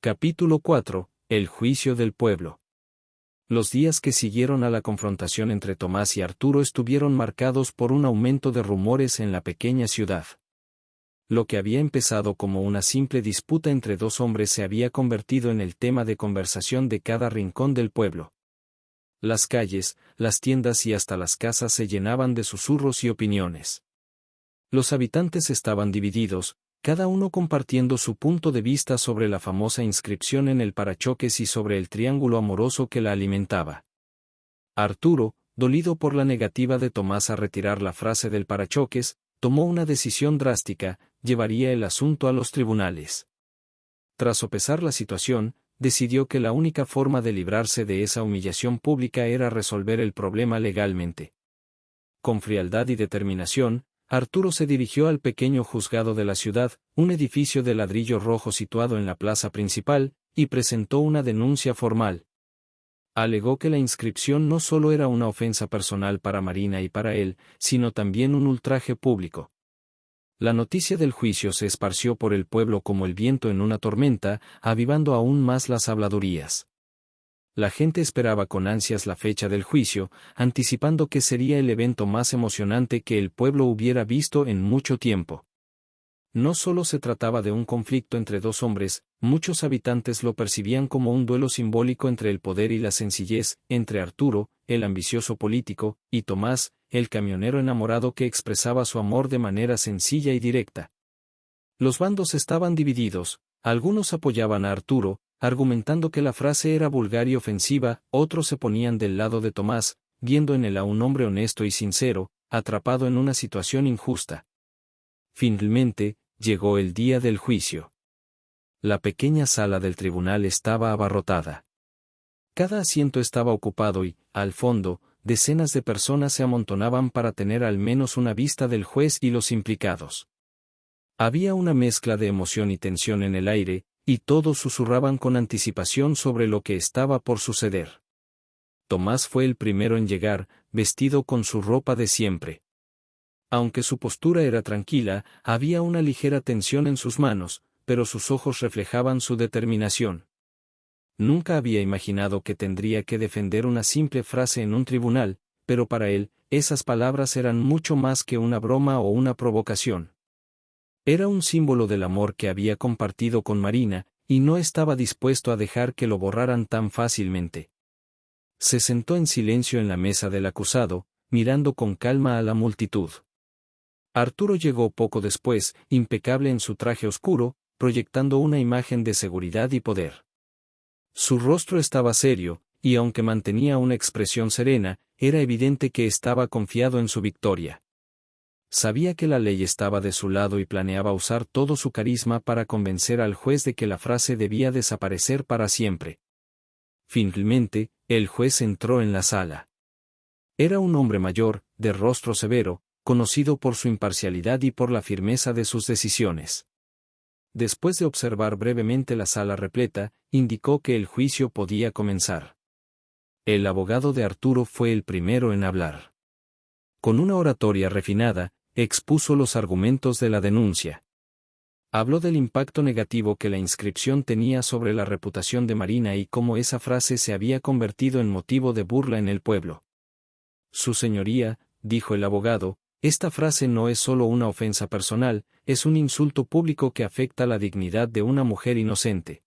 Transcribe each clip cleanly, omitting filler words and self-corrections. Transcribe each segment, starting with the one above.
Capítulo 4. El juicio del pueblo. Los días que siguieron a la confrontación entre Tomás y Arturo estuvieron marcados por un aumento de rumores en la pequeña ciudad. Lo que había empezado como una simple disputa entre dos hombres se había convertido en el tema de conversación de cada rincón del pueblo. Las calles, las tiendas y hasta las casas se llenaban de susurros y opiniones. Los habitantes estaban divididos, cada uno compartiendo su punto de vista sobre la famosa inscripción en el parachoques y sobre el triángulo amoroso que la alimentaba. Arturo, dolido por la negativa de Tomás a retirar la frase del parachoques, tomó una decisión drástica: llevaría el asunto a los tribunales. Tras sopesar la situación, decidió que la única forma de librarse de esa humillación pública era resolver el problema legalmente. Con frialdad y determinación, Arturo se dirigió al pequeño juzgado de la ciudad, un edificio de ladrillo rojo situado en la plaza principal, y presentó una denuncia formal. Alegó que la inscripción no solo era una ofensa personal para Marina y para él, sino también un ultraje público. La noticia del juicio se esparció por el pueblo como el viento en una tormenta, avivando aún más las habladurías. La gente esperaba con ansias la fecha del juicio, anticipando que sería el evento más emocionante que el pueblo hubiera visto en mucho tiempo. No solo se trataba de un conflicto entre dos hombres, muchos habitantes lo percibían como un duelo simbólico entre el poder y la sencillez, entre Arturo, el ambicioso político, y Tomás, el camionero enamorado que expresaba su amor de manera sencilla y directa. Los bandos estaban divididos, algunos apoyaban a Arturo, argumentando que la frase era vulgar y ofensiva, otros se ponían del lado de Tomás, viendo en él a un hombre honesto y sincero, atrapado en una situación injusta. Finalmente, llegó el día del juicio. La pequeña sala del tribunal estaba abarrotada. Cada asiento estaba ocupado y, al fondo, decenas de personas se amontonaban para tener al menos una vista del juez y los implicados. Había una mezcla de emoción y tensión en el aire, y todos susurraban con anticipación sobre lo que estaba por suceder. Tomás fue el primero en llegar, vestido con su ropa de siempre. Aunque su postura era tranquila, había una ligera tensión en sus manos, pero sus ojos reflejaban su determinación. Nunca había imaginado que tendría que defender una simple frase en un tribunal, pero para él, esas palabras eran mucho más que una broma o una provocación. Era un símbolo del amor que había compartido con Marina, y no estaba dispuesto a dejar que lo borraran tan fácilmente. Se sentó en silencio en la mesa del acusado, mirando con calma a la multitud. Arturo llegó poco después, impecable en su traje oscuro, proyectando una imagen de seguridad y poder. Su rostro estaba serio, y aunque mantenía una expresión serena, era evidente que estaba confiado en su victoria. Sabía que la ley estaba de su lado y planeaba usar todo su carisma para convencer al juez de que la frase debía desaparecer para siempre. Finalmente, el juez entró en la sala. Era un hombre mayor, de rostro severo, conocido por su imparcialidad y por la firmeza de sus decisiones. Después de observar brevemente la sala repleta, indicó que el juicio podía comenzar. El abogado de Arturo fue el primero en hablar. Con una oratoria refinada, expuso los argumentos de la denuncia. Habló del impacto negativo que la inscripción tenía sobre la reputación de Marina y cómo esa frase se había convertido en motivo de burla en el pueblo. Su señoría, dijo el abogado, esta frase no es solo una ofensa personal, es un insulto público que afecta la dignidad de una mujer inocente.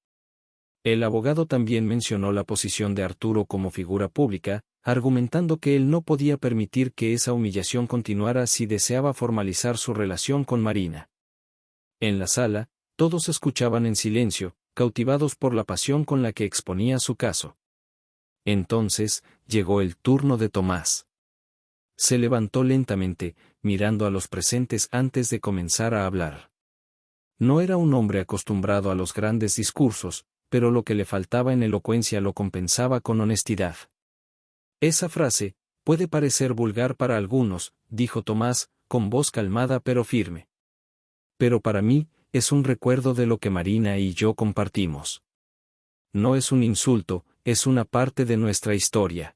El abogado también mencionó la posición de Arturo como figura pública, argumentando que él no podía permitir que esa humillación continuara si deseaba formalizar su relación con Marina. En la sala, todos escuchaban en silencio, cautivados por la pasión con la que exponía su caso. Entonces, llegó el turno de Tomás. Se levantó lentamente, mirando a los presentes antes de comenzar a hablar. No era un hombre acostumbrado a los grandes discursos, pero lo que le faltaba en elocuencia lo compensaba con honestidad. Esa frase, puede parecer vulgar para algunos, dijo Tomás, con voz calmada pero firme. Pero para mí, es un recuerdo de lo que Marina y yo compartimos. No es un insulto, es una parte de nuestra historia.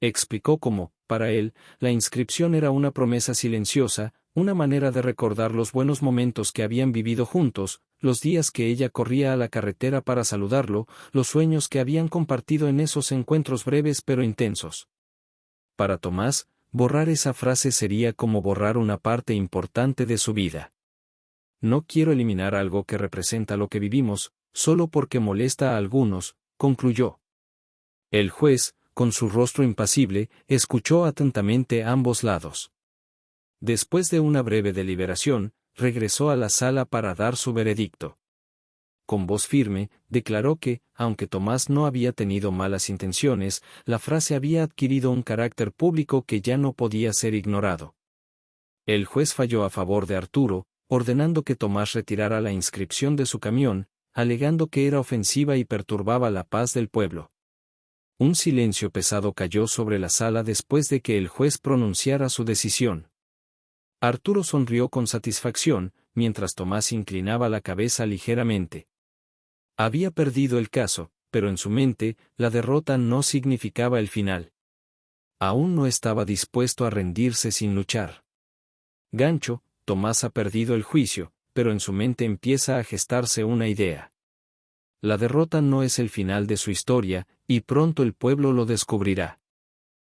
Explicó cómo, Para él, la inscripción era una promesa silenciosa, una manera de recordar los buenos momentos que habían vivido juntos, los días que ella corría a la carretera para saludarlo, los sueños que habían compartido en esos encuentros breves pero intensos. Para Tomás, borrar esa frase sería como borrar una parte importante de su vida. No quiero eliminar algo que representa lo que vivimos, solo porque molesta a algunos, concluyó. El juez, con su rostro impasible, escuchó atentamente a ambos lados. Después de una breve deliberación, regresó a la sala para dar su veredicto. Con voz firme, declaró que, aunque Tomás no había tenido malas intenciones, la frase había adquirido un carácter público que ya no podía ser ignorado. El juez falló a favor de Arturo, ordenando que Tomás retirara la inscripción de su camión, alegando que era ofensiva y perturbaba la paz del pueblo. Un silencio pesado cayó sobre la sala después de que el juez pronunciara su decisión. Arturo sonrió con satisfacción, mientras Tomás inclinaba la cabeza ligeramente. Había perdido el caso, pero en su mente, la derrota no significaba el final. Aún no estaba dispuesto a rendirse sin luchar. Gancho, Tomás ha perdido el juicio, pero en su mente empieza a gestarse una idea. La derrota no es el final de su historia, y pronto el pueblo lo descubrirá.